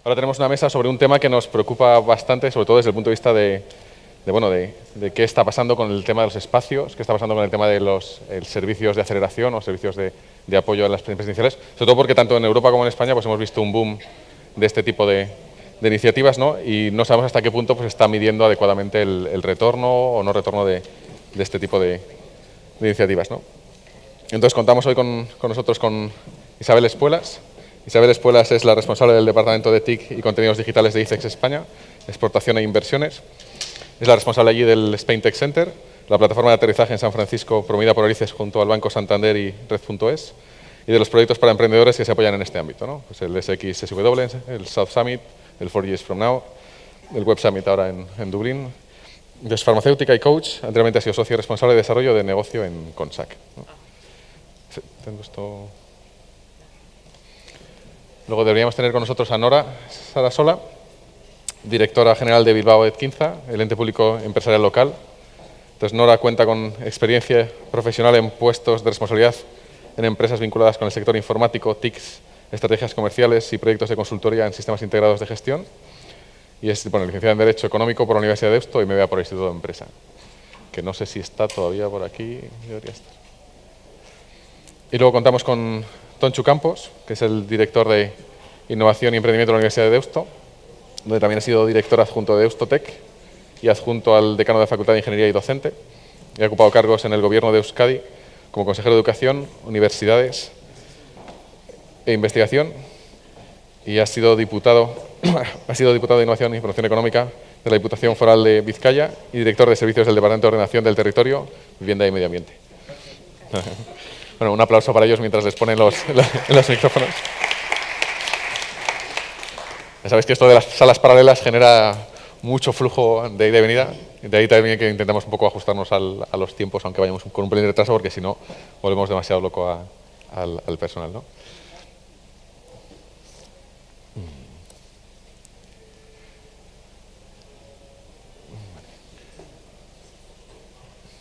Ahora tenemos una mesa sobre un tema que nos preocupa bastante, sobre todo desde el punto de vista de qué está pasando con el tema de los espacios, qué está pasando con el tema de los servicios de aceleración o servicios de apoyo a las empresas iniciales, sobre todo porque tanto en Europa como en España pues hemos visto un boom de este tipo de iniciativas, ¿no? Y no sabemos hasta qué punto pues, está midiendo adecuadamente el retorno o no retorno de este tipo de iniciativas, ¿no? Entonces contamos hoy con nosotros con Isabel Espuelas. Isabel Espuelas es la responsable del Departamento de TIC y Contenidos Digitales de ICEX España, Exportación e Inversiones. Es la responsable allí del Spain Tech Center, la plataforma de aterrizaje en San Francisco promovida por ICEX junto al Banco Santander y Red.es, y de los proyectos para emprendedores que se apoyan en este ámbito, ¿no? Pues el SXSW, el South Summit, el 4 Years From Now, el Web Summit ahora en Dublín. Es farmacéutica y coach, anteriormente ha sido socio responsable de desarrollo de negocio en Consac, ¿no? Tengo esto. Luego deberíamos tener con nosotros a Nora Sarasola, directora general de Bilbao Edquinza, el ente público empresarial local. Entonces, Nora cuenta con experiencia profesional en puestos de responsabilidad en empresas vinculadas con el sector informático, TICs, estrategias comerciales y proyectos de consultoría en sistemas integrados de gestión. Y es licenciada en Derecho Económico por la Universidad de Deusto y MBA por el Instituto de Empresa. Que no sé si está todavía por aquí, debería estar. Y luego contamos con Tonchu Campos, que es el director de Innovación y Emprendimiento de la Universidad de Deusto, donde también ha sido director adjunto de Deustotec y adjunto al decano de la Facultad de Ingeniería y docente. Y ha ocupado cargos en el gobierno de Euskadi como consejero de Educación, Universidades e Investigación y ha sido diputado de Innovación y Promoción Económica de la Diputación Foral de Vizcaya y director de Servicios del Departamento de Ordenación del Territorio, Vivienda y Medio Ambiente. Bueno, un aplauso para ellos mientras les ponen los micrófonos. Ya sabéis que esto de las salas paralelas genera mucho flujo de ida y venida. De ahí también que intentamos un poco ajustarnos a los tiempos, aunque vayamos con un pelín de retraso, porque si no, volvemos demasiado loco al personal, ¿no?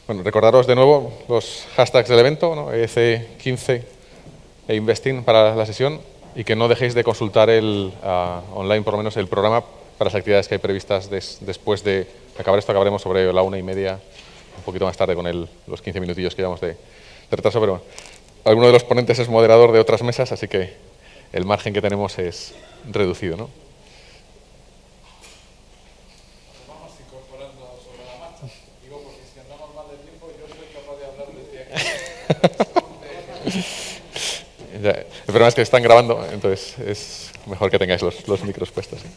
Bueno, recordaros de nuevo los hashtags del evento, ¿no? EC15 e Investing para la sesión, y que no dejéis de consultar online, por lo menos, el programa para las actividades que hay previstas después de acabar esto. Acabaremos sobre la 1:30, un poquito más tarde con los 15 minutillos que llevamos de retraso, pero alguno de los ponentes es moderador de otras mesas, así que el margen que tenemos es reducido, ¿no? Vamos incorporando sobre la marcha. Digo, porque si andamos mal de tiempo, yo soy capaz de hablar desde aquí. El problema es que están grabando, entonces es mejor que tengáis los micros puestos, ¿sí?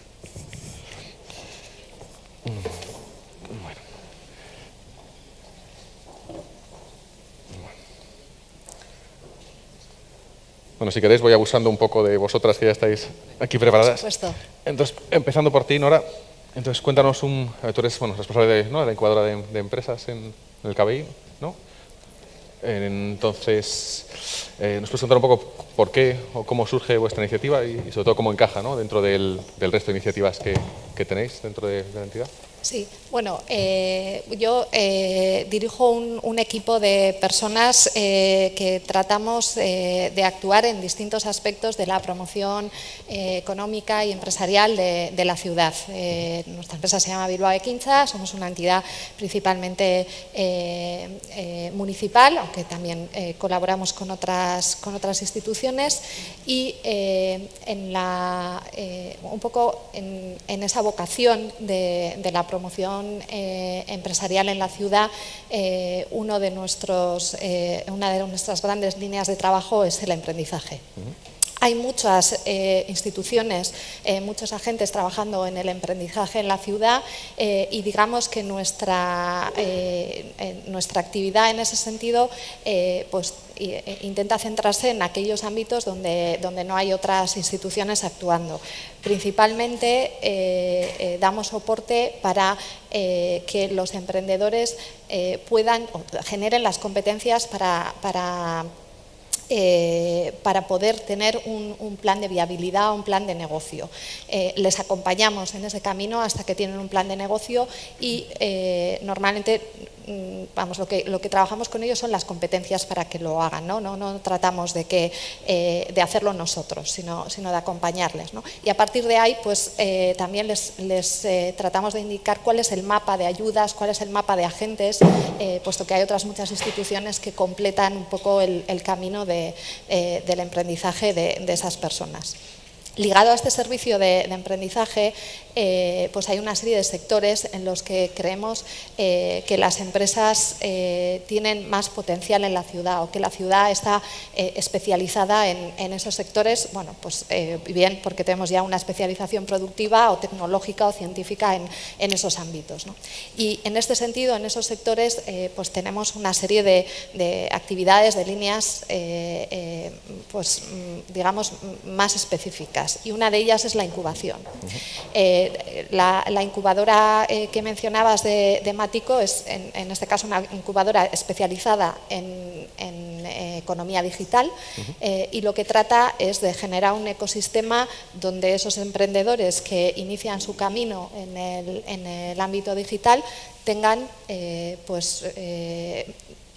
Bueno, si queréis voy abusando un poco de vosotras que ya estáis aquí preparadas. Por supuesto. Entonces, empezando por ti, Nora, entonces cuéntanos tú eres responsable de la incubadora de empresas en el KBI, ¿no? Entonces, nos puedes contar un poco por qué o cómo surge vuestra iniciativa y sobre todo cómo encaja, ¿no?, dentro del resto de iniciativas que tenéis dentro de la entidad. Sí, bueno, yo dirijo un equipo de personas que tratamos de actuar en distintos aspectos de la promoción económica y empresarial de la ciudad. Nuestra empresa se llama Bilbao Edquinza, somos una entidad principalmente municipal, aunque también colaboramos con otras instituciones, y un poco en esa vocación de la promoción empresarial en la ciudad, una de nuestras grandes líneas de trabajo es el emprendizaje. Hay muchas instituciones, muchos agentes trabajando en el emprendizaje en la ciudad y digamos que nuestra actividad en ese sentido pues intenta centrarse en aquellos ámbitos donde no hay otras instituciones actuando. Principalmente damos soporte para que los emprendedores generen las competencias para poder tener un plan de viabilidad, un plan de negocio. Les acompañamos en ese camino hasta que tienen un plan de negocio y normalmente vamos, lo que trabajamos con ellos son las competencias para que lo hagan, no tratamos de hacerlo nosotros, sino de acompañarles, ¿no? Y a partir de ahí, pues también les tratamos de indicar cuál es el mapa de ayudas, cuál es el mapa de agentes, puesto que hay otras muchas instituciones que completan un poco el camino del emprendizaje de esas personas. Ligado a este servicio de emprendizaje, pues hay una serie de sectores en los que creemos que las empresas tienen más potencial en la ciudad, o que la ciudad está especializada en esos sectores, bueno, pues bien porque tenemos ya una especialización productiva o tecnológica o científica en esos ámbitos, ¿no? Y en este sentido, en esos sectores, pues tenemos una serie de actividades, de líneas, pues digamos, más específicas. Y una de ellas es la incubación. La incubadora que mencionabas de Matico es, en este caso, una incubadora especializada en economía digital, y lo que trata es de generar un ecosistema donde esos emprendedores que inician su camino en el ámbito digital tengan,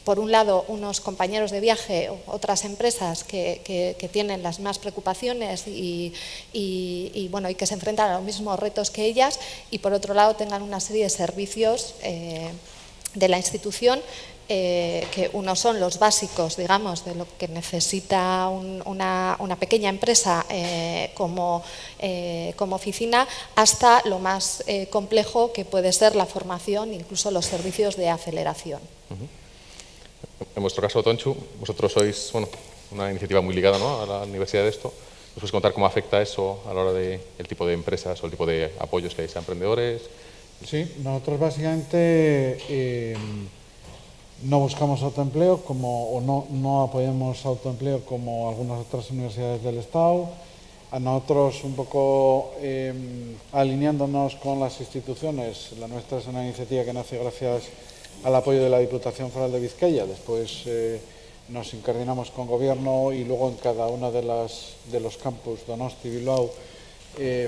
por un lado, unos compañeros de viaje, otras empresas que tienen las mismas preocupaciones y que se enfrentan a los mismos retos que ellas, y por otro lado tengan una serie de servicios de la institución, que unos son los básicos, digamos, de lo que necesita una pequeña empresa como oficina, hasta lo más complejo que puede ser la formación, incluso los servicios de aceleración. En vuestro caso, Tonchu, vosotros sois una iniciativa muy ligada, ¿no?, a la universidad de esto. ¿Nos puedes contar cómo afecta eso a la hora del tipo de empresas o el tipo de apoyos que hay a emprendedores? Sí, nosotros básicamente no buscamos autoempleo o no apoyamos autoempleo como algunas otras universidades del Estado. A nosotros, un poco alineándonos con las instituciones, la nuestra es una iniciativa que nace gracias al apoyo de la Diputación Foral de Vizcaya. Después nos incardinamos con Gobierno y luego en cada uno de los campus, Donosti y Bilbao,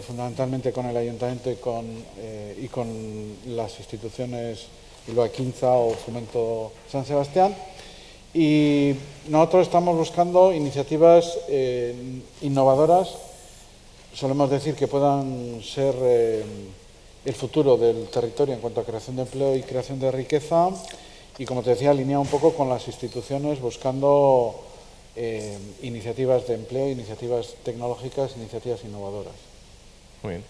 fundamentalmente con el Ayuntamiento y con las instituciones Bilbao Quinza o Fomento San Sebastián. Y nosotros estamos buscando iniciativas innovadoras, solemos decir que puedan ser el futuro del territorio en cuanto a creación de empleo y creación de riqueza, y, como te decía, alineado un poco con las instituciones, buscando iniciativas de empleo, iniciativas tecnológicas, iniciativas innovadoras. Muy bien.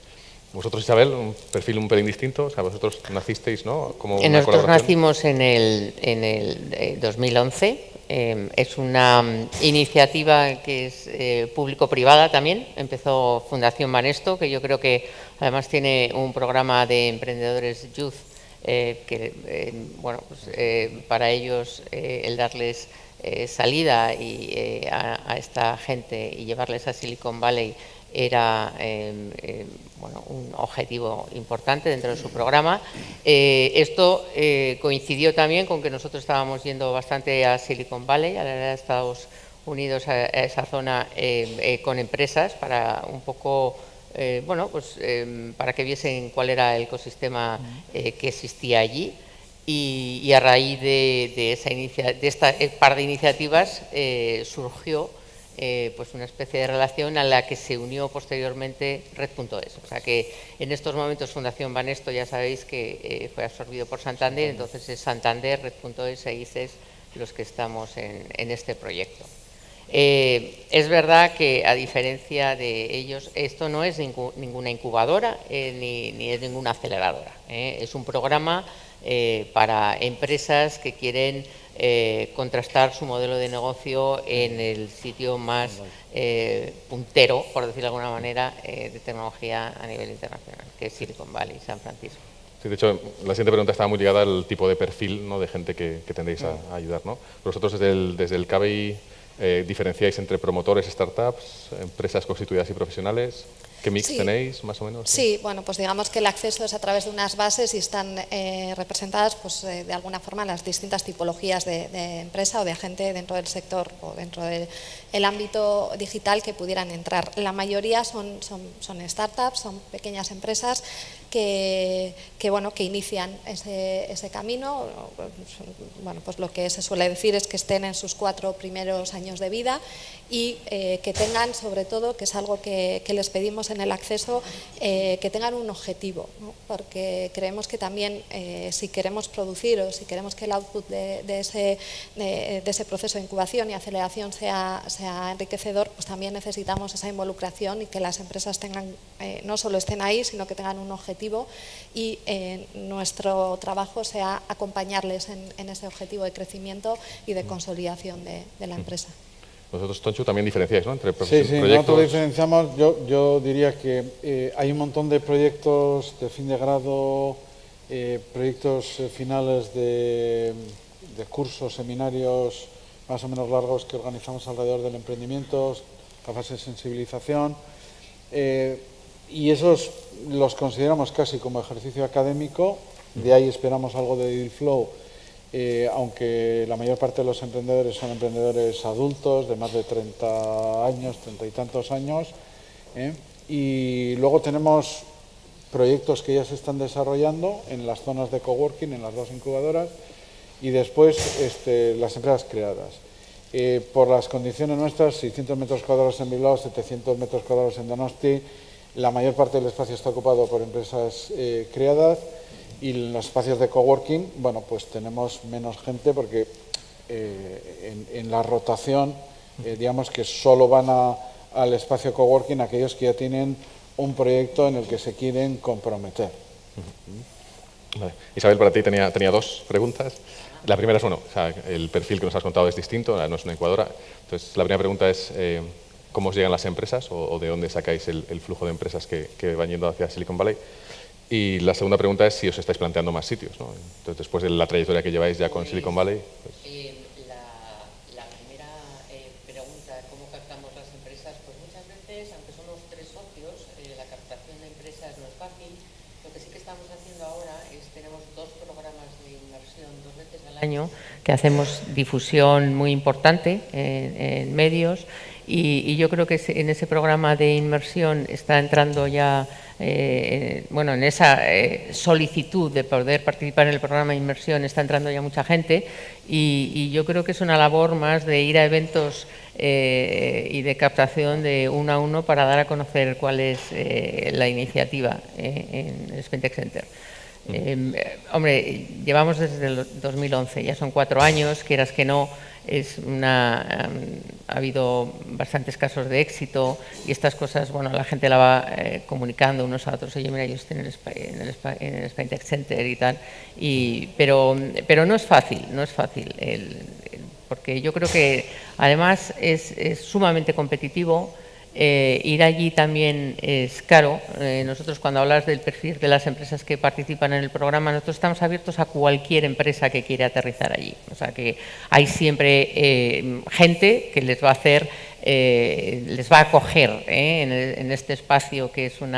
Vosotros, Isabel, un perfil un pelín distinto, o sea, vosotros nacisteis, ¿no?, como una Nosotros colaboración. nacimos en el 2011. Es una iniciativa que es público-privada también. Empezó Fundación Banesto, que yo creo que además tiene un programa de emprendedores youth, para ellos el darles salida a esta gente y llevarles a Silicon Valley era un objetivo importante dentro de su programa. Esto coincidió también con que nosotros estábamos yendo bastante a Silicon Valley, a la Estados Unidos, a esa zona, con empresas, para un poco, para que viesen cuál era el ecosistema que existía allí. Y a raíz de esta par de iniciativas surgió una especie de relación a la que se unió posteriormente Red.es. O sea que en estos momentos Fundación Banesto, ya sabéis que fue absorbido por Santander, entonces es Santander, Red.es e ICES los que estamos en este proyecto. Es verdad que, a diferencia de ellos, esto no es ninguna incubadora ni es ninguna aceleradora. Es un programa para empresas que quieren contrastar su modelo de negocio en el sitio más puntero, por decirlo de alguna manera, de tecnología a nivel internacional, que es Silicon Valley, San Francisco. Sí, de hecho, la siguiente pregunta estaba muy ligada al tipo de perfil, ¿no?, de gente que tendréis a ayudar, ¿no? Vosotros desde el CABI diferenciáis entre promotores, startups, empresas constituidas y profesionales. ¿Qué mix Sí. tenéis, más o menos? Sí, bueno, pues digamos que el acceso es a través de unas bases y están representadas pues, de alguna forma las distintas tipologías de empresa o de agente dentro del sector o dentro del ámbito digital que pudieran entrar. La mayoría son startups, son pequeñas empresas que inician ese camino. Bueno, pues lo que se suele decir es que estén en sus 4 primeros años de vida y que tengan, sobre todo, que es algo que les pedimos en el acceso, que tengan un objetivo, ¿no? Porque creemos que también si queremos producir o si queremos que el output de ese proceso de incubación y aceleración sea enriquecedor, pues también necesitamos esa involucración y que las empresas tengan, no solo estén ahí, sino que tengan un objetivo y nuestro trabajo sea acompañarles en ese objetivo de crecimiento y de consolidación de la empresa. Vosotros, Tonchu, también diferenciáis, ¿no? Entre Sí, proyectos. nosotros diferenciamos. Yo diría que hay un montón de proyectos de fin de grado, proyectos finales de cursos, seminarios más o menos largos que organizamos alrededor del emprendimiento, la fase de sensibilización, y esos los consideramos casi como ejercicio académico. De ahí esperamos algo de deal flow, aunque la mayor parte de los emprendedores son emprendedores adultos de más de 30 años, 30 y tantos años, y luego tenemos proyectos que ya se están desarrollando en las zonas de coworking, en las 2 incubadoras, y después las empresas creadas. Por las condiciones nuestras, 600 metros cuadrados en Bilbao, 700 metros cuadrados en Donosti, la mayor parte del espacio está ocupado por empresas creadas, y en los espacios de coworking, bueno, pues tenemos menos gente porque en la rotación, digamos que solo van al espacio coworking aquellos que ya tienen un proyecto en el que se quieren comprometer. Vale. Isabel, para ti tenía 2 preguntas. La primera es, el perfil que nos has contado es distinto, no es una incubadora. Entonces, la primera pregunta es, ¿cómo os llegan las empresas o de dónde sacáis el flujo de empresas que van yendo hacia Silicon Valley? Y la segunda pregunta es si os estáis planteando más sitios, ¿no? Entonces, después de la trayectoria que lleváis ya con Silicon Valley. Pues... La primera pregunta, ¿cómo captamos las empresas? Pues muchas veces, aunque somos 3 socios, la captación de empresas no es fácil. Lo que sí que estamos haciendo ahora es, tenemos 2 programas de inversión 2 veces al año, que hacemos difusión muy importante en medios, y yo creo que en ese programa de inmersión está entrando ya, en esa solicitud de poder participar en el programa de inmersión está entrando ya mucha gente, y yo creo que es una labor más de ir a eventos y de captación de 1 a 1 para dar a conocer cuál es la iniciativa en el Spentec Center. Hombre, llevamos desde el 2011, ya son 4 años, quieras que no, ha habido bastantes casos de éxito, y estas cosas, bueno, la gente la va comunicando unos a otros. Oye, mira, yo estoy en el Spentec Center y tal, pero no es fácil, porque yo creo que además es sumamente competitivo. Ir allí también es caro. Nosotros, cuando hablas del perfil de las empresas que participan en el programa, nosotros estamos abiertos a cualquier empresa que quiera aterrizar allí. O sea que hay siempre gente que les va a hacer, les va a acoger en este espacio, que es un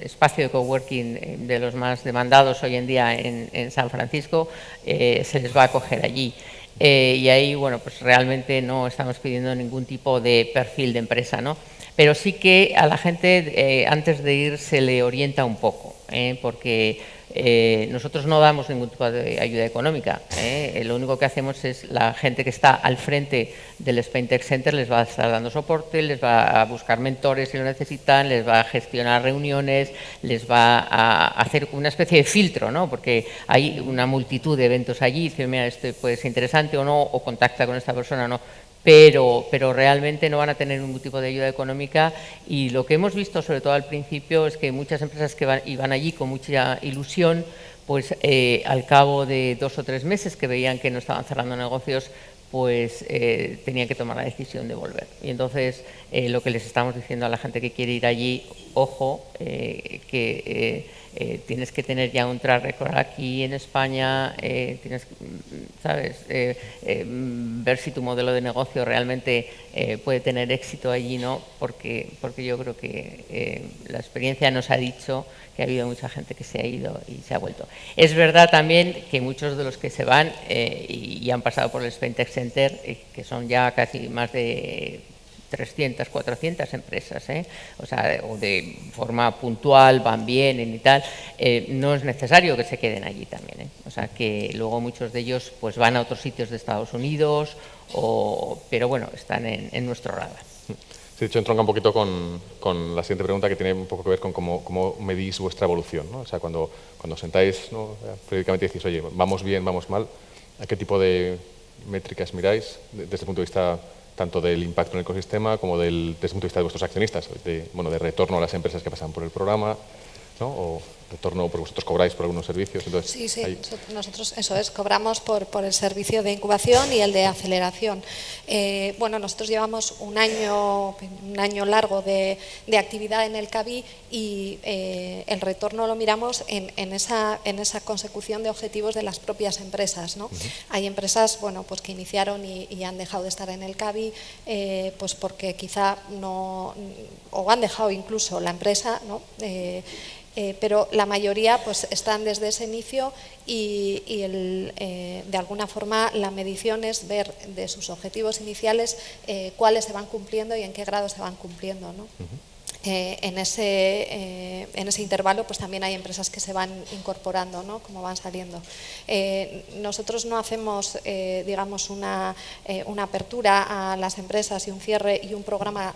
espacio de coworking de los más demandados hoy en día en San Francisco. Se les va a acoger allí. Y ahí, bueno, pues realmente no estamos pidiendo ningún tipo de perfil de empresa, ¿no? Pero sí que a la gente antes de ir se le orienta un poco, porque nosotros no damos ningún tipo de ayuda económica. Lo único que hacemos es, la gente que está al frente del Spentec Center les va a estar dando soporte, les va a buscar mentores si lo necesitan, les va a gestionar reuniones, les va a hacer una especie de filtro, ¿no? Porque hay una multitud de eventos allí, y dicen, mira, esto puede ser interesante o no, o contacta con esta persona o no. Pero realmente no van a tener ningún tipo de ayuda económica, y lo que hemos visto, sobre todo al principio, es que muchas empresas que iban allí con mucha ilusión, pues al cabo de 2 o 3 meses que veían que no estaban cerrando negocios, pues tenían que tomar la decisión de volver. Y entonces lo que les estamos diciendo a la gente que quiere ir allí, ojo, que tienes que tener ya un track record aquí en España, tienes, ¿sabes? Ver si tu modelo de negocio realmente puede tener éxito allí, ¿no? Porque yo creo que la experiencia nos ha dicho que ha habido mucha gente que se ha ido y se ha vuelto. Es verdad también que muchos de los que se van y han pasado por el Spain Tech Center, que son ya casi más de 300, 400 empresas, o sea, o de forma puntual, van bien y tal, no es necesario que se queden allí también, o sea, que luego muchos de ellos pues van a otros sitios de Estados Unidos, pero bueno, están en nuestro radar. Sí, de hecho entronca un poquito con la siguiente pregunta, que tiene un poco que ver con cómo medís vuestra evolución, ¿no? O sea, cuando os sentáis, ¿no?, periódicamente decís, oye, vamos bien, vamos mal, ¿a qué tipo de métricas miráis desde el punto de vista tanto del impacto en el ecosistema como desde el punto de vista de vuestros accionistas, de retorno a las empresas que pasan por el programa, ¿no?, o retorno porque vosotros cobráis por algunos servicios? Entonces, sí, nosotros, eso es, cobramos por el servicio de incubación y el de aceleración. Bueno, nosotros llevamos un año largo de actividad en el CABI y el retorno lo miramos en esa consecución de objetivos de las propias empresas, ¿no? Hay empresas, bueno, pues que iniciaron y han dejado de estar en el CABI, pues porque quizá no, o han dejado incluso la empresa, ¿no? Pero la mayoría pues están desde ese inicio y de alguna forma la medición es ver de sus objetivos iniciales cuáles se van cumpliendo y en qué grado se van cumpliendo, ¿no? En ese intervalo pues también hay empresas que se van incorporando, ¿no?, como van saliendo. Nosotros no hacemos digamos una apertura a las empresas y un cierre y un programa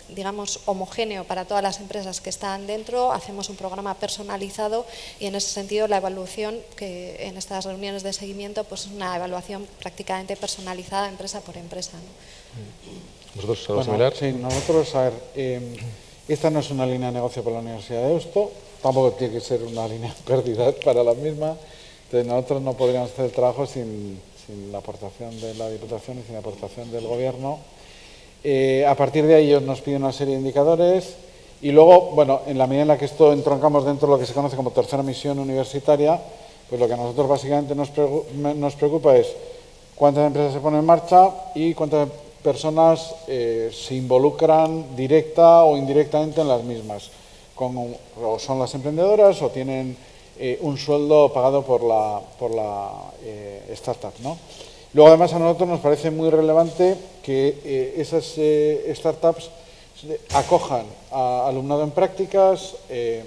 digamos homogéneo para todas las empresas que están dentro. Hacemos un programa personalizado y en ese sentido la evaluación, que en estas reuniones de seguimiento pues es una evaluación prácticamente personalizada empresa por empresa, ¿no? ¿Vosotros algo similar? Sí, nosotros, a ver, esta no es una línea de negocio para la Universidad de Deusto, tampoco tiene que ser una línea de pérdida para la misma, entonces nosotros no podríamos hacer el trabajo sin la aportación de la Diputación y sin la aportación del Gobierno. A partir de ahí ellos nos piden una serie de indicadores y luego, bueno, en la medida en la que esto entroncamos dentro de lo que se conoce como tercera misión universitaria, pues lo que a nosotros básicamente nos preocupa es cuántas empresas se ponen en marcha y cuántas personas se involucran directa o indirectamente en las mismas, o son las emprendedoras o tienen un sueldo pagado por la startup, ¿no? Luego, además, a nosotros nos parece muy relevante que esas startups acojan a alumnado en prácticas,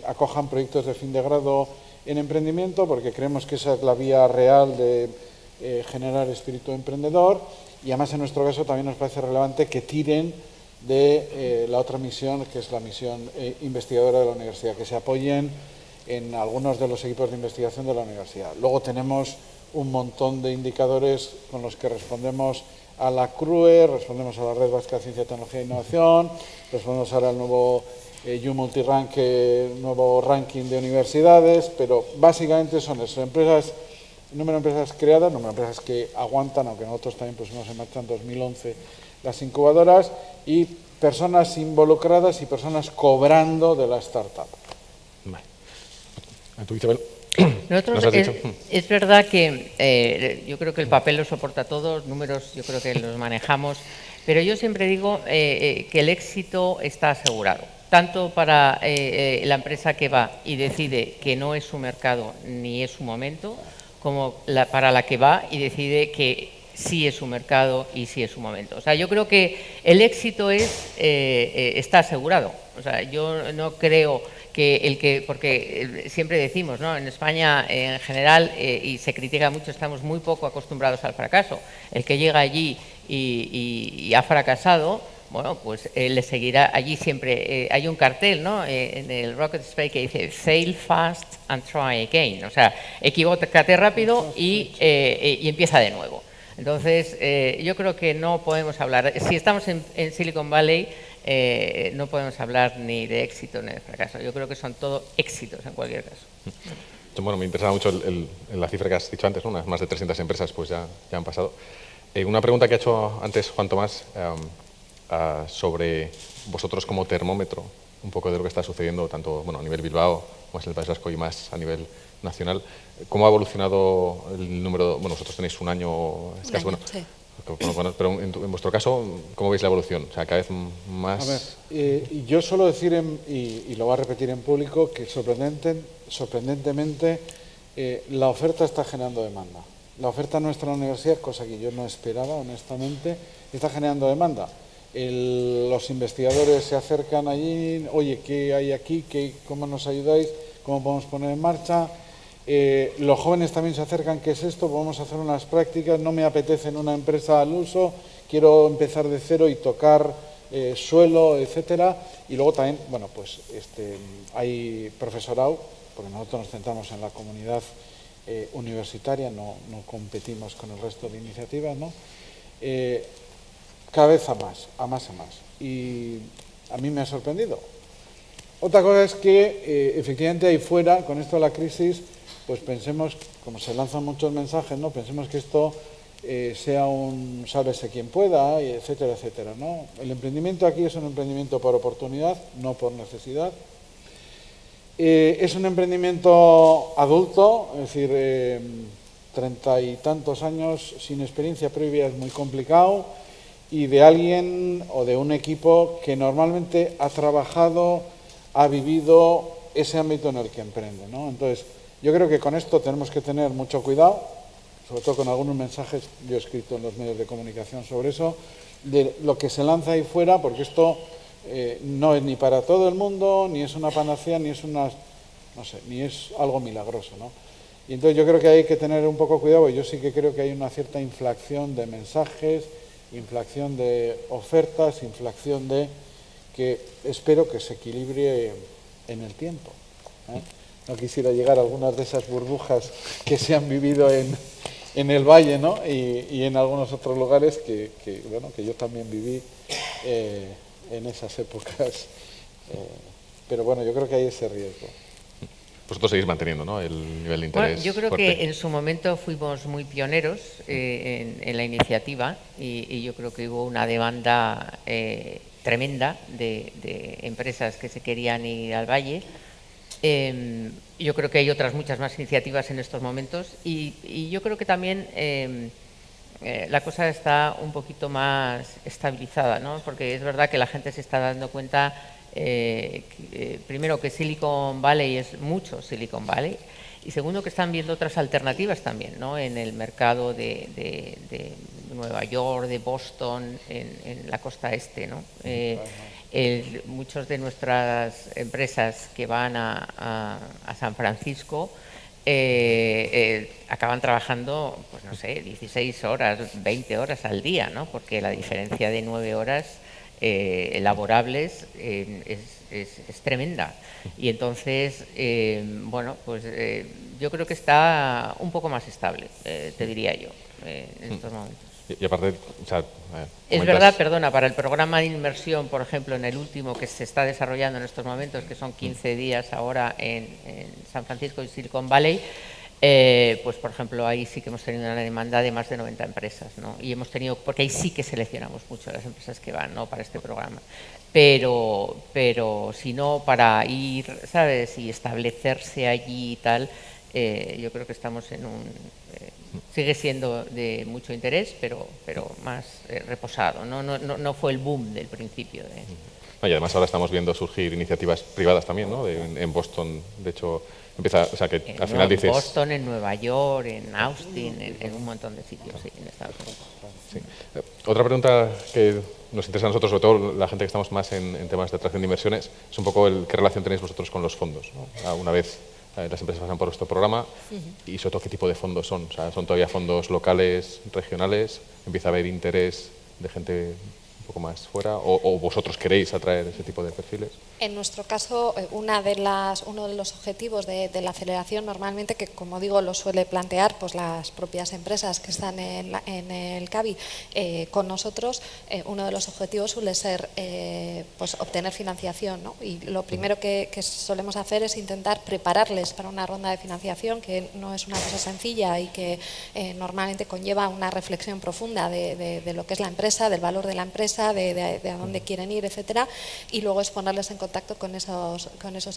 acojan proyectos de fin de grado en emprendimiento, porque creemos que esa es la vía real de generar espíritu emprendedor. Y además en nuestro caso también nos parece relevante que tiren de la otra misión, que es la misión investigadora de la universidad, que se apoyen en algunos de los equipos de investigación de la universidad. Luego tenemos un montón de indicadores con los que respondemos a la CRUE, respondemos a la Red Vasca de Ciencia, Tecnología e Innovación, respondemos ahora al nuevo U-Multirank, nuevo ranking de universidades, pero básicamente son eso, empresas, número de empresas creadas, número de empresas que aguantan, aunque nosotros también pusimos en marcha en 2011 las incubadoras, y personas involucradas y personas cobrando de la startup. Vale. ¿Tú, Isabel? Nosotros, es verdad que yo creo que el papel lo soporta a todos, números yo creo que los manejamos, pero yo siempre digo que el éxito está asegurado, tanto para la empresa que va y decide que no es su mercado ni es su momento, como para la que va y decide que sí es su mercado y sí es su momento. O sea, yo creo que el éxito está asegurado. O sea, yo no creo porque siempre decimos, ¿no?, en España en general, y se critica mucho, estamos muy poco acostumbrados al fracaso. El que llega allí y ha fracasado, bueno, pues le seguirá allí siempre. Hay un cartel, ¿no?, en el Rocket Space que dice fail fast and try again. O sea, equivócate rápido y empieza de nuevo. Entonces, yo creo que no podemos hablar, si estamos en Silicon Valley, no podemos hablar ni de éxito ni de fracaso. Yo creo que son todo éxitos en cualquier caso. Bueno, me interesaba mucho la cifra que has dicho antes, ¿no? Unas más de 300 empresas pues ya han pasado. Una pregunta que ha hecho antes Juan Tomás sobre vosotros como termómetro un poco de lo que está sucediendo tanto a nivel Bilbao, más en el País Vasco y más a nivel nacional. ¿Cómo ha evolucionado el número? Vosotros tenéis un año escaso. Sí. Pero en vuestro caso, ¿cómo veis la evolución? O sea, cada vez más... A ver, yo suelo decir, y lo voy a repetir en público, que sorprendentemente la oferta está generando demanda. La oferta en nuestra universidad, cosa que yo no esperaba, honestamente, está generando demanda. Los investigadores se acercan allí, oye, ¿qué hay aquí? ¿Cómo nos ayudáis? ¿Cómo podemos poner en marcha? Los jóvenes también se acercan, ¿qué es esto? Vamos a hacer unas prácticas, no me apetece en una empresa al uso, quiero empezar de cero y tocar suelo, etcétera. Y luego también, hay profesorado, porque nosotros nos centramos en la comunidad universitaria, no competimos con el resto de iniciativas, ¿no? Cada vez a más. Y a mí me ha sorprendido. Otra cosa es que efectivamente ahí fuera, con esto de la crisis, pues pensemos, como se lanzan muchos mensajes, ¿no? Pensemos que esto sea un sálvese quien pueda, etcétera, etcétera, ¿no? El emprendimiento aquí es un emprendimiento por oportunidad, no por necesidad. Es un emprendimiento adulto, es decir, 30 y tantos años sin experiencia previa es muy complicado, y de alguien o de un equipo que normalmente ha trabajado, ha vivido ese ámbito en el que emprende, ¿no? Entonces, yo creo que con esto tenemos que tener mucho cuidado, sobre todo con algunos mensajes, yo he escrito en los medios de comunicación sobre eso, de lo que se lanza ahí fuera, porque esto no es ni para todo el mundo, ni es una panacea, ni es ni es algo milagroso, ¿no? Y entonces yo creo que hay que tener un poco cuidado, y yo sí que creo que hay una cierta inflación de mensajes, inflación de ofertas, inflación de que espero que se equilibre en el tiempo, ¿eh? No quisiera llegar a algunas de esas burbujas que se han vivido en el Valle, ¿no? y en algunos otros lugares que yo también viví en esas épocas. Pero bueno, yo creo que hay ese riesgo. Vosotros seguís manteniendo, ¿no?, el nivel de interés. Bueno, yo creo fuerte. que en su momento fuimos muy pioneros en la iniciativa y yo creo que hubo una demanda tremenda de empresas que se querían ir al Valle. Yo creo que hay otras muchas más iniciativas en estos momentos y yo creo que también la cosa está un poquito más estabilizada, ¿no? Porque es verdad que la gente se está dando cuenta, primero, que Silicon Valley es mucho Silicon Valley, y segundo, que están viendo otras alternativas también, ¿no? En el mercado de Nueva York, de Boston, en la costa este, ¿no? Muchos de nuestras empresas que van a San Francisco acaban trabajando, pues no sé, 16 horas, 20 horas al día, ¿no? Porque la diferencia de 9 horas laborables es tremenda. Y entonces, yo creo que está un poco más estable, te diría yo, en estos momentos. Y aparte, o sea, es verdad, perdona, para el programa de inmersión, por ejemplo, en el último que se está desarrollando en estos momentos, que son 15 días ahora en San Francisco y Silicon Valley, pues por ejemplo ahí sí que hemos tenido una demanda de más de 90 empresas, ¿no? Y hemos tenido, porque ahí sí que seleccionamos mucho las empresas que van, ¿no?, para este programa. Pero si no, para ir, ¿sabes?, y establecerse allí y tal, yo creo que estamos en sigue siendo de mucho interés, pero más reposado. No fue el boom del principio. Y además ahora estamos viendo surgir iniciativas privadas también, ¿no? En Boston, de hecho, empieza, o sea, que al final dices... En Boston, en Nueva York, en Austin, en un montón de sitios, sí, en Estados Unidos. Sí. Otra pregunta que nos interesa a nosotros, sobre todo la gente que estamos más en temas de atracción de inversiones, es un poco qué relación tenéis vosotros con los fondos, ¿no? Una vez las empresas pasan por nuestro programa, y sobre todo qué tipo de fondos son. O sea, ¿son todavía fondos locales, regionales? ¿Empieza a haber interés de gente un poco más fuera? ¿O vosotros queréis atraer ese tipo de perfiles? En nuestro caso, uno de los objetivos de la aceleración, normalmente, que como digo lo suele plantear pues las propias empresas que están en el CABI con nosotros, uno de los objetivos suele ser pues obtener financiación, ¿no? Y lo primero que solemos hacer es intentar prepararles para una ronda de financiación, que no es una cosa sencilla y que normalmente conlleva una reflexión profunda de lo que es la empresa, del valor de la empresa, de a dónde quieren ir, etcétera, y luego es ponerles en contacto con esos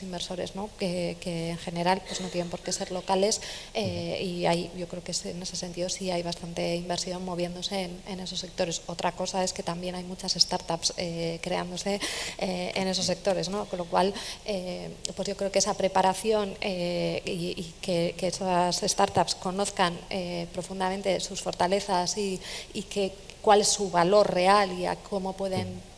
inversores, ¿no? que en general pues no tienen por qué ser locales, y yo creo que en ese sentido sí hay bastante inversión moviéndose en esos sectores. Otra cosa es que también hay muchas startups creándose en esos sectores, ¿no? Con lo cual pues yo creo que esa preparación y que esas startups conozcan profundamente sus fortalezas y cuál es su valor real y a cómo pueden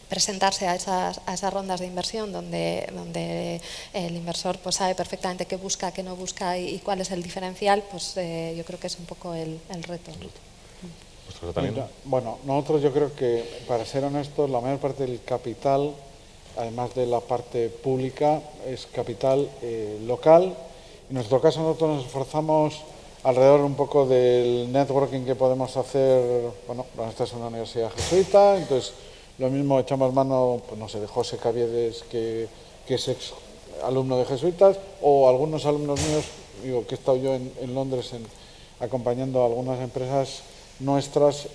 presentarse a esas rondas de inversión donde el inversor pues sabe perfectamente qué busca, qué no busca y cuál es el diferencial, pues yo creo que es un poco el reto. Bueno, nosotros yo creo que, para ser honestos, la mayor parte del capital, además de la parte pública, es capital local. En nuestro caso nosotros nos esforzamos alrededor un poco del networking que podemos hacer. Bueno, esta es una universidad jesuita, entonces lo mismo echamos mano, pues no sé, de José Caviedes, que es ex alumno de jesuitas, o algunos alumnos míos, digo, que he estado yo en Londres acompañando a algunas empresas nuestras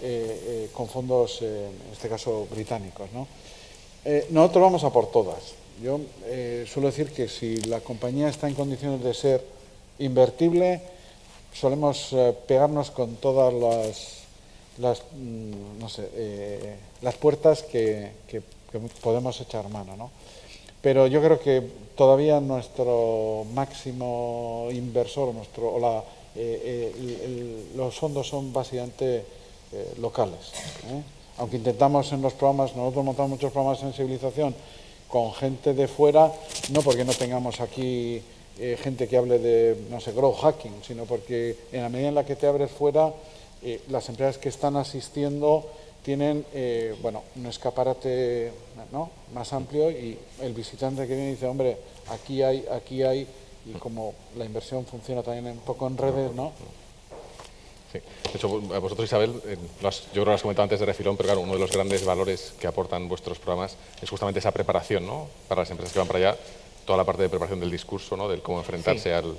con fondos, en este caso británicos, ¿no? Nosotros vamos a por todas. Yo suelo decir que si la compañía está en condiciones de ser invertible, solemos pegarnos con todas las puertas que podemos echar mano, ¿no? Pero yo creo que todavía nuestro máximo inversor, los fondos son básicamente locales, ¿eh? Aunque intentamos en los programas, nosotros montamos muchos programas de sensibilización con gente de fuera, no porque no tengamos aquí gente que hable de, no sé, growth hacking, sino porque en la medida en la que te abres fuera, las empresas que están asistiendo tienen un escaparate, ¿no?, más amplio, y el visitante que viene dice, hombre, aquí hay, y como la inversión funciona también un poco en redes, ¿no? Sí. De hecho, vosotros, Isabel, yo creo que lo has comentado antes de refilón, pero claro, uno de los grandes valores que aportan vuestros programas es justamente esa preparación, ¿no?, para las empresas que van para allá, toda la parte de preparación del discurso, ¿no?, del cómo enfrentarse al...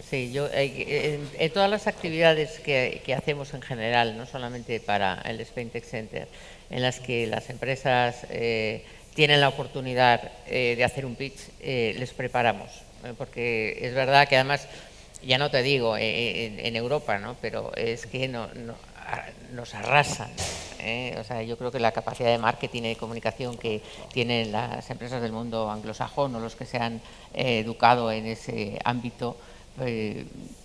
Sí, en todas las actividades que hacemos en general, no solamente para el Spain Tech Center, en las que las empresas tienen la oportunidad de hacer un pitch, les preparamos, porque es verdad que además, ya no te digo en Europa, ¿no?, pero es que nos arrasan. O sea, yo creo que la capacidad de marketing y de comunicación que tienen las empresas del mundo anglosajón o los que se han educado en ese ámbito,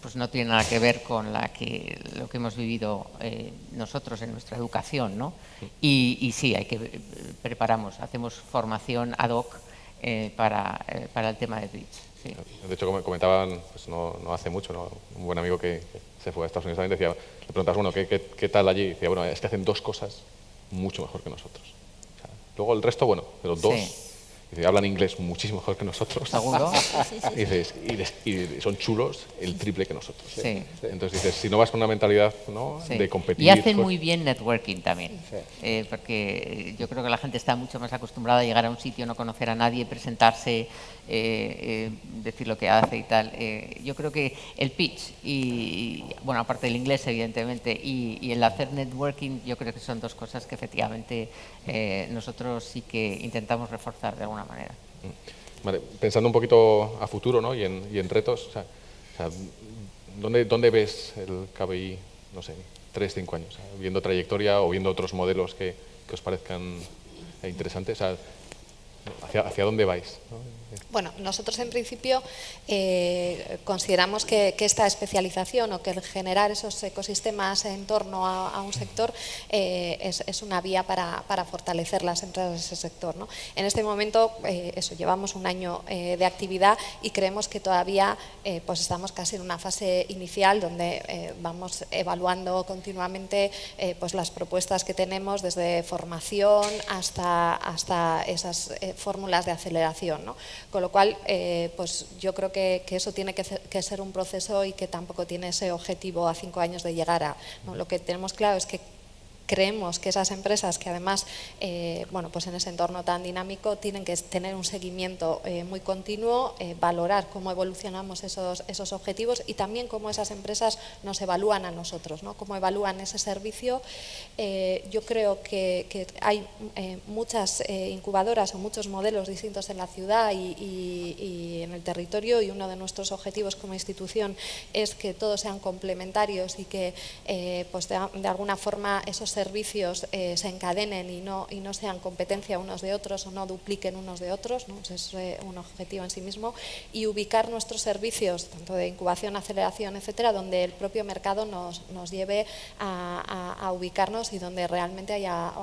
pues no tiene nada que ver con lo que hemos vivido nosotros en nuestra educación, ¿no? Y sí, preparamos, hacemos formación ad hoc para el tema de pitch. Sí. De hecho, como comentaban, pues no hace mucho, ¿no?, un buen amigo que se fue a Estados Unidos también, decía, le preguntas, bueno, ¿qué tal allí? Y decía, bueno, es que hacen dos cosas mucho mejor que nosotros. O sea, luego el resto, bueno, pero dos... Sí. Dice, hablan inglés muchísimo mejor que nosotros. ¿Seguro? Y dices, y son chulos el triple que nosotros. Sí. Entonces dices, si no vas con una mentalidad, ¿no?, sí, de competir... Y hacen muy bien networking también, sí. Porque yo creo que la gente está mucho más acostumbrada a llegar a un sitio, no conocer a nadie, presentarse, decir lo que hace y tal. Yo creo que el pitch, bueno, aparte del inglés, evidentemente, y el hacer networking, yo creo que son dos cosas que efectivamente nosotros sí que intentamos reforzar de alguna manera. Vale, pensando un poquito a futuro, ¿no?, y en retos, o sea, ¿dónde ves el KBI, no sé, 3-5 años? Viendo trayectoria o viendo otros modelos que os parezcan interesantes, o sea, ¿hacia dónde vais, ¿no? Bueno, nosotros en principio consideramos que esta especialización o que el generar esos ecosistemas en torno a un sector es una vía para fortalecer las empresas de ese sector, ¿no? En este momento, llevamos un año de actividad y creemos que todavía pues estamos casi en una fase inicial donde vamos evaluando continuamente pues las propuestas que tenemos, desde formación hasta esas fórmulas de aceleración, ¿no? Con lo cual, pues yo creo que eso tiene que ser un proceso y que tampoco tiene ese objetivo a 5 años de llegar a, ¿no? Lo que tenemos claro es que creemos que esas empresas que además, bueno, pues en ese entorno tan dinámico tienen que tener un seguimiento muy continuo, valorar cómo evolucionamos esos objetivos y también cómo esas empresas nos evalúan a nosotros, ¿no? Cómo evalúan ese servicio. Yo creo que hay muchas incubadoras o muchos modelos distintos en la ciudad y en el territorio, y uno de nuestros objetivos como institución es que todos sean complementarios y que pues de alguna forma esos servicios se encadenen y no sean competencia unos de otros o no dupliquen unos de otros, ¿no? Es un objetivo en sí mismo, y ubicar nuestros servicios, tanto de incubación, aceleración, etcétera, donde el propio mercado nos lleve a ubicarnos y donde realmente haya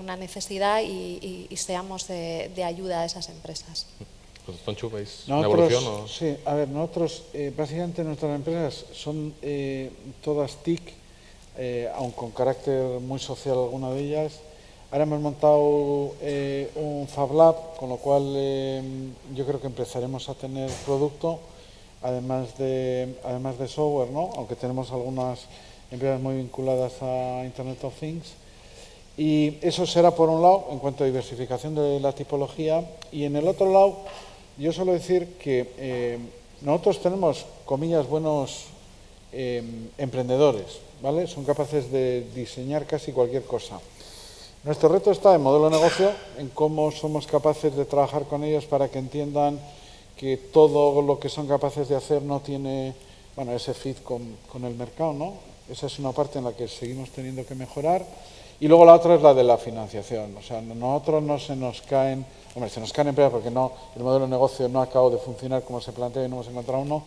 una necesidad y seamos de ayuda a esas empresas. Tonchu, ¿veis una evolución? ¿O? Sí, a ver, nosotros, básicamente nuestras empresas son todas TIC, aun con carácter muy social alguna de ellas. Ahora hemos montado un Fab Lab, con lo cual yo creo que empezaremos a tener producto, además de software, ¿no? Aunque tenemos algunas empresas muy vinculadas a Internet of Things. Y eso será por un lado, en cuanto a diversificación de la tipología, y en el otro lado, yo suelo decir que nosotros tenemos, comillas, buenos emprendedores, ¿vale? Son capaces de diseñar casi cualquier cosa. Nuestro reto está en modelo de negocio, en cómo somos capaces de trabajar con ellos para que entiendan que todo lo que son capaces de hacer no tiene, bueno, ese fit con el mercado, ¿no? Esa es una parte en la que seguimos teniendo que mejorar. Y luego la otra es la de la financiación. O sea, nosotros no se nos caen, hombre, se nos caen empresas porque no, el modelo de negocio no ha acabado de funcionar como se plantea y no hemos encontrado uno,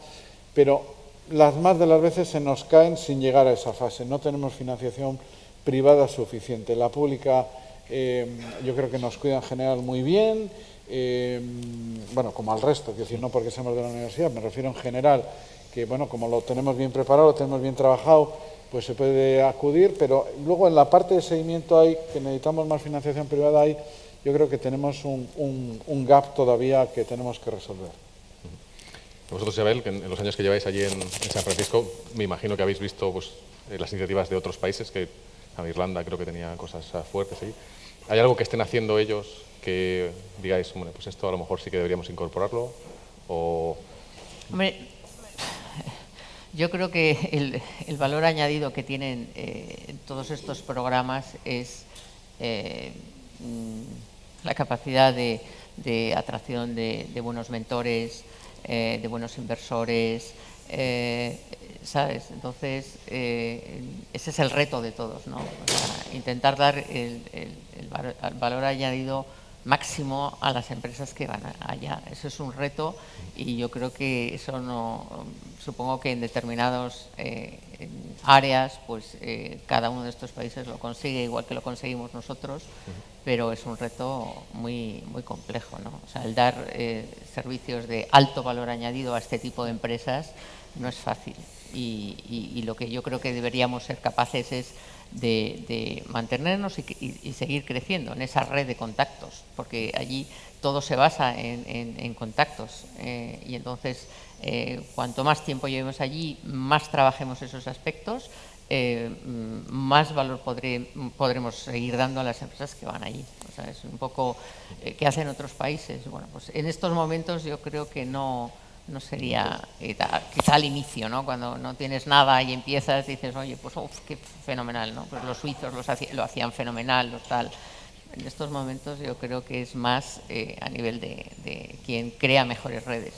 pero las más de las veces se nos caen sin llegar a esa fase. No tenemos financiación privada suficiente. La pública, yo creo que nos cuida en general muy bien, bueno, como al resto, quiero decir, no porque seamos de la universidad, me refiero en general, que bueno, como lo tenemos bien preparado, lo tenemos bien trabajado, pues se puede acudir, pero luego en la parte de seguimiento hay, que necesitamos más financiación privada, hay, yo creo que tenemos un gap todavía que tenemos que resolver. Vosotros, Isabel, que en los años que lleváis allí en San Francisco, me imagino que habéis visto pues, las iniciativas de otros países, que a Irlanda creo que tenía cosas fuertes ahí. ¿Hay algo que estén haciendo ellos que digáis, bueno, pues esto a lo mejor sí que deberíamos incorporarlo? O... Hombre, yo creo que el valor añadido que tienen todos estos programas es la capacidad de atracción de buenos mentores, de buenos inversores, ¿sabes? Entonces, ese es el reto de todos, ¿no? O sea, intentar dar el valor añadido máximo a las empresas que van allá. Eso es un reto y yo creo que eso no, supongo que en determinadas áreas, pues cada uno de estos países lo consigue igual que lo conseguimos nosotros, pero es un reto muy, muy complejo, ¿no? O sea, el dar servicios de alto valor añadido a este tipo de empresas no es fácil y lo que yo creo que deberíamos ser capaces es de mantenernos y seguir creciendo en esa red de contactos, porque allí todo se basa en contactos y entonces cuanto más tiempo llevemos allí, más trabajemos esos aspectos, más valor podremos seguir dando a las empresas que van allí. O sea, es un poco ¿qué hacen otros países? Bueno, pues en estos momentos yo creo que no sería, quizá al inicio, ¿no? Cuando no tienes nada y empiezas, dices, oye, pues qué fenomenal, ¿no? Pues los suizos lo hacían fenomenal, los tal. En estos momentos yo creo que es más a nivel de quien crea mejores redes.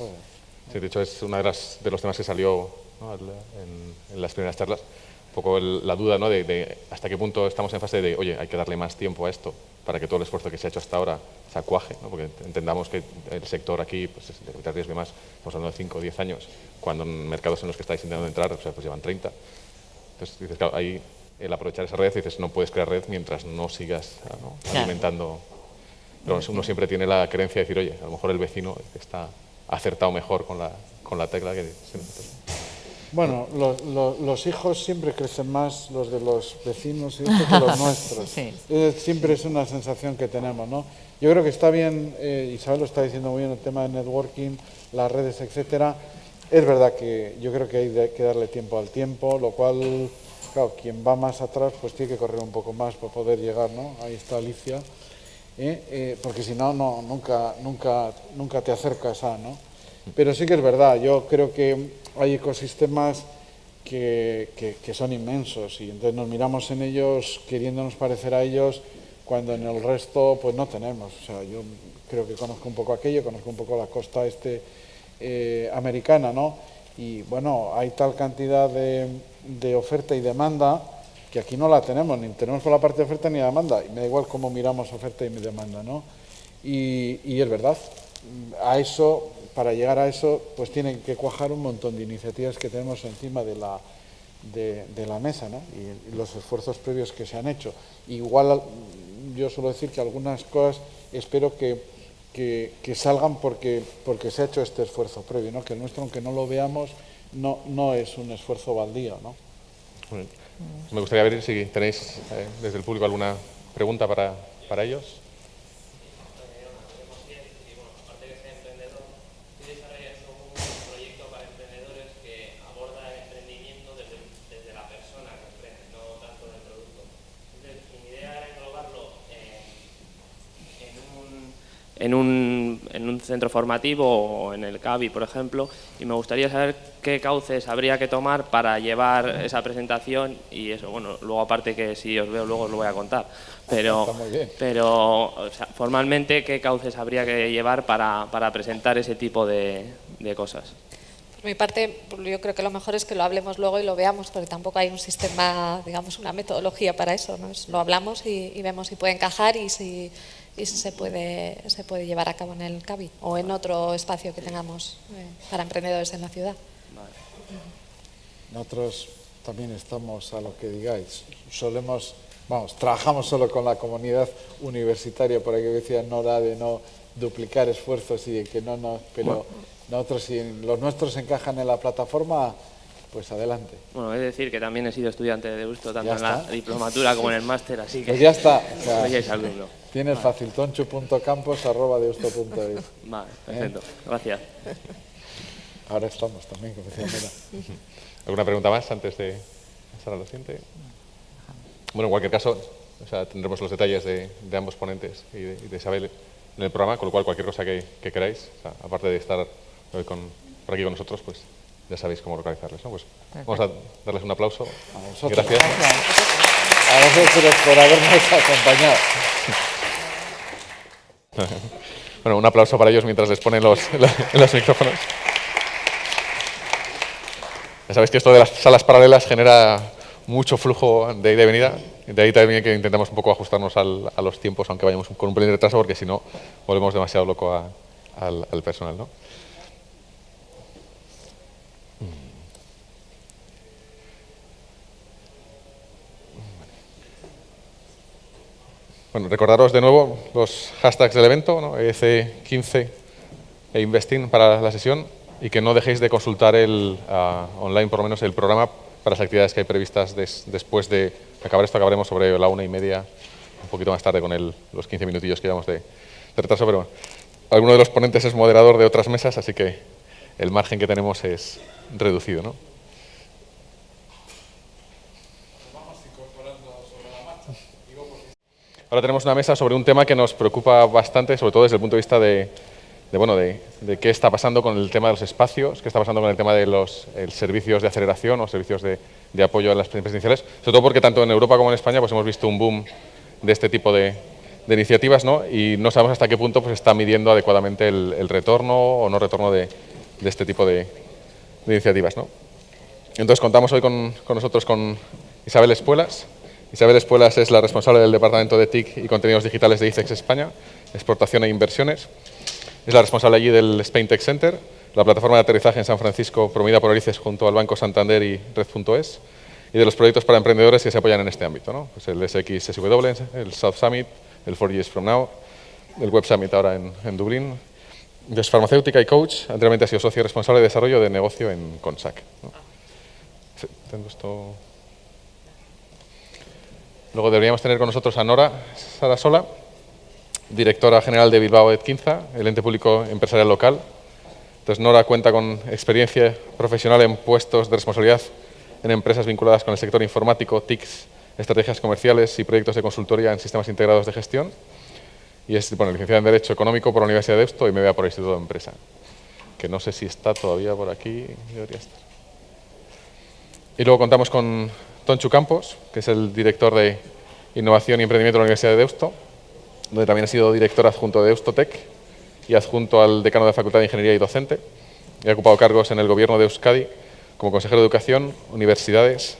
Sí, de hecho es uno de los temas que salió, ¿no? en las primeras charlas, un poco la duda, ¿no? de hasta qué punto estamos en fase de, oye, hay que darle más tiempo a esto para que todo el esfuerzo que se ha hecho hasta ahora se acuaje, ¿no? Porque entendamos que el sector aquí pues, de riesgo más, estamos hablando de 5 o 10 años, cuando en mercados en los que estáis intentando entrar, o sea, pues llevan 30. Entonces, dices, claro, ahí el aprovechar esa red, dices, no puedes crear red mientras no sigas, ¿no? alimentando. Pero uno siempre tiene la creencia de decir, oye, a lo mejor el vecino está acertado mejor con la tecla que... Bueno, los hijos siempre crecen más, los de los vecinos y esto, que los nuestros. Sí. Siempre es una sensación que tenemos, ¿no? Yo creo que está bien, Isabel lo está diciendo muy bien, el tema de networking, las redes, etcétera. Es verdad que yo creo que hay que darle tiempo al tiempo, lo cual claro, quien va más atrás pues tiene que correr un poco más para poder llegar, ¿no? Ahí está Alicia, porque si no, nunca te acercas a, ¿no? Pero sí que es verdad, yo creo que hay ecosistemas que son inmensos y entonces nos miramos en ellos queriéndonos parecer a ellos cuando en el resto pues no tenemos. O sea, yo creo que conozco un poco aquello, conozco un poco la costa americana, ¿no? Y bueno, hay tal cantidad de oferta y demanda que aquí no la tenemos, ni tenemos por la parte de oferta ni de demanda, y me da igual cómo miramos oferta y demanda, ¿no? Y es verdad, a eso, para llegar a eso, pues tienen que cuajar un montón de iniciativas que tenemos encima de la mesa, ¿no? Y los esfuerzos previos que se han hecho. Igual yo suelo decir que algunas cosas espero que salgan porque se ha hecho este esfuerzo previo, ¿no? Que el nuestro, aunque no lo veamos, no es un esfuerzo baldío, ¿no? Me gustaría ver si tenéis desde el público alguna pregunta para ellos. En un centro formativo o en el CABI, por ejemplo, y me gustaría saber qué cauces habría que tomar para llevar esa presentación y eso, bueno, luego aparte que si os veo luego os lo voy a contar, pero o sea, formalmente qué cauces habría que llevar para presentar ese tipo de cosas. Por mi parte, yo creo que lo mejor es que lo hablemos luego y lo veamos, porque tampoco hay un sistema, digamos, una metodología para eso, ¿no? Lo hablamos y vemos si puede encajar y si se puede llevar a cabo en el CABI o en otro espacio que tengamos para emprendedores en la ciudad. Nosotros también estamos a lo que digáis. Trabajamos solo con la comunidad universitaria, por ahí que decía Nora, de no duplicar esfuerzos y de que no nos... Pero nosotros, si los nuestros encajan en la plataforma, pues adelante. Bueno, es decir que también he sido estudiante de Deusto, tanto en la diplomatura como en el máster, así que... Pues ya está. Sois alumno. Tienes fácil, tonchu.campos@deusto.es. Vale, perfecto. Gracias. Ahora estamos también, como decía Nora. ¿Alguna pregunta más antes de pasar a lo siguiente? Bueno, en cualquier caso, o sea, tendremos los detalles de ambos ponentes y de Isabel en el programa, con lo cual cualquier cosa que queráis, o sea, aparte de estar hoy por aquí con nosotros, pues ya sabéis cómo localizarles, ¿no? Pues vamos a darles un aplauso. A vosotros. Gracias. A vosotros por habernos acompañado. Bueno, un aplauso para ellos mientras les ponen los micrófonos. Ya sabéis que esto de las salas paralelas genera mucho flujo de ida y venida. De ahí también que intentamos un poco ajustarnos a los tiempos, aunque vayamos con un pelín de retraso, porque si no, volvemos demasiado loco al personal, ¿no? Bueno, recordaros de nuevo los hashtags del evento, ¿no? EC15 e Investing para la sesión, y que no dejéis de consultar online, por lo menos, el programa para las actividades que hay previstas después de acabar esto. Acabaremos sobre la 1:30, un poquito más tarde con los 15 minutillos que llevamos de retraso, pero bueno, alguno de los ponentes es moderador de otras mesas, así que el margen que tenemos es reducido, ¿no? Ahora tenemos una mesa sobre un tema que nos preocupa bastante, sobre todo desde el punto de vista de qué está pasando con el tema de los espacios, qué está pasando con el tema de los servicios de aceleración o servicios de apoyo a las empresas iniciales, sobre todo porque tanto en Europa como en España pues hemos visto un boom de este tipo de iniciativas, ¿no? Y no sabemos hasta qué punto pues está midiendo adecuadamente el retorno o no retorno de este tipo de iniciativas, ¿no? Entonces contamos hoy con nosotros con Isabel Espuelas. Isabel Espuelas es la responsable del Departamento de TIC y Contenidos Digitales de ICEX España, Exportación e Inversiones. Es la responsable allí del Spain Tech Center, la plataforma de aterrizaje en San Francisco promovida por Orices junto al Banco Santander y Red.es, y de los proyectos para emprendedores que se apoyan en este ámbito, ¿no? Pues el SXSW, el South Summit, el 4 Years From Now, el Web Summit ahora en Dublín. Es farmacéutica y coach, anteriormente ha sido socio responsable de desarrollo de negocio en Consac, ¿no? Tengo esto... Luego deberíamos tener con nosotros a Nora Sarasola, directora general de Bilbao ED15, el ente público empresarial local. Entonces, Nora cuenta con experiencia profesional en puestos de responsabilidad en empresas vinculadas con el sector informático, TICs, estrategias comerciales y proyectos de consultoría en sistemas integrados de gestión. Y es licenciada en Derecho Económico por la Universidad de Deusto y MBA por el Instituto de Empresa, que no sé si está todavía por aquí, debería estar. Y luego contamos con Tonchu Campos, que es el director de Innovación y Emprendimiento de la Universidad de Deusto, donde también ha sido director adjunto de Deustotec y adjunto al decano de la Facultad de Ingeniería y docente. Y ha ocupado cargos en el gobierno de Euskadi como consejero de Educación, Universidades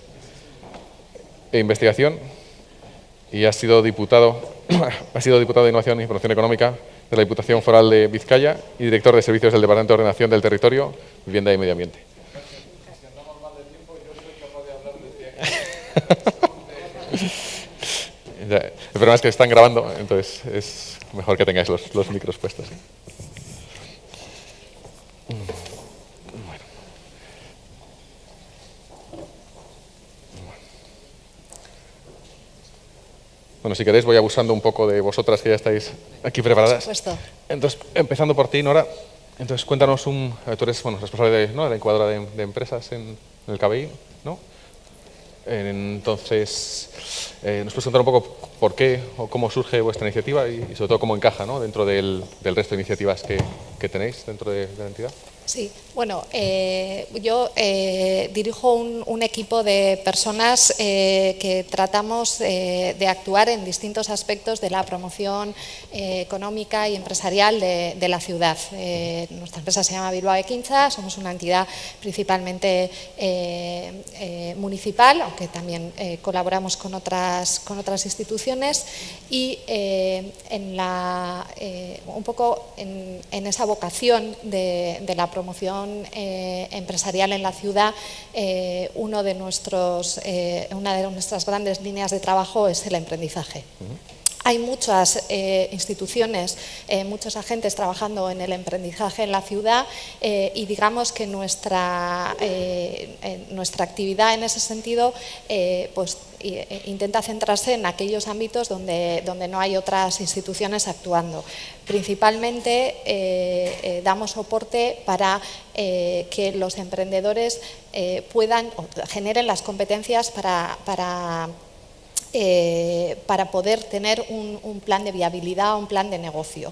e Investigación, y ha sido diputado de Innovación y Promoción Económica de la Diputación Foral de Vizcaya y director de Servicios del Departamento de Ordenación del Territorio, Vivienda y Medio Ambiente. El problema es que están grabando, entonces es mejor que tengáis los micros puestos. Bueno, si queréis voy abusando un poco de vosotras que ya estáis aquí preparadas. Por supuesto. Entonces, empezando por ti, Nora, entonces cuéntanos tú eres responsable de la incubadora de empresas en el KBI, ¿no? Entonces, nos puedes contar un poco por qué o cómo surge vuestra iniciativa y sobre todo cómo encaja, ¿no?, dentro del resto de iniciativas que tenéis dentro de la entidad. Sí, bueno, yo dirijo un equipo de personas que tratamos de actuar en distintos aspectos de la promoción económica y empresarial de la ciudad. Nuestra empresa se llama Bilbao Ekintza, somos una entidad principalmente municipal, aunque también colaboramos con otras instituciones, y un poco en esa vocación de la promoción empresarial en la ciudad, una de nuestras grandes líneas de trabajo es el emprendizaje. Hay muchas instituciones, muchos agentes trabajando en el emprendizaje en la ciudad y digamos que nuestra actividad en ese sentido intenta centrarse en aquellos ámbitos donde no hay otras instituciones actuando. Principalmente damos soporte para que los emprendedores puedan o generen las competencias para poder tener un plan de viabilidad, un plan de negocio.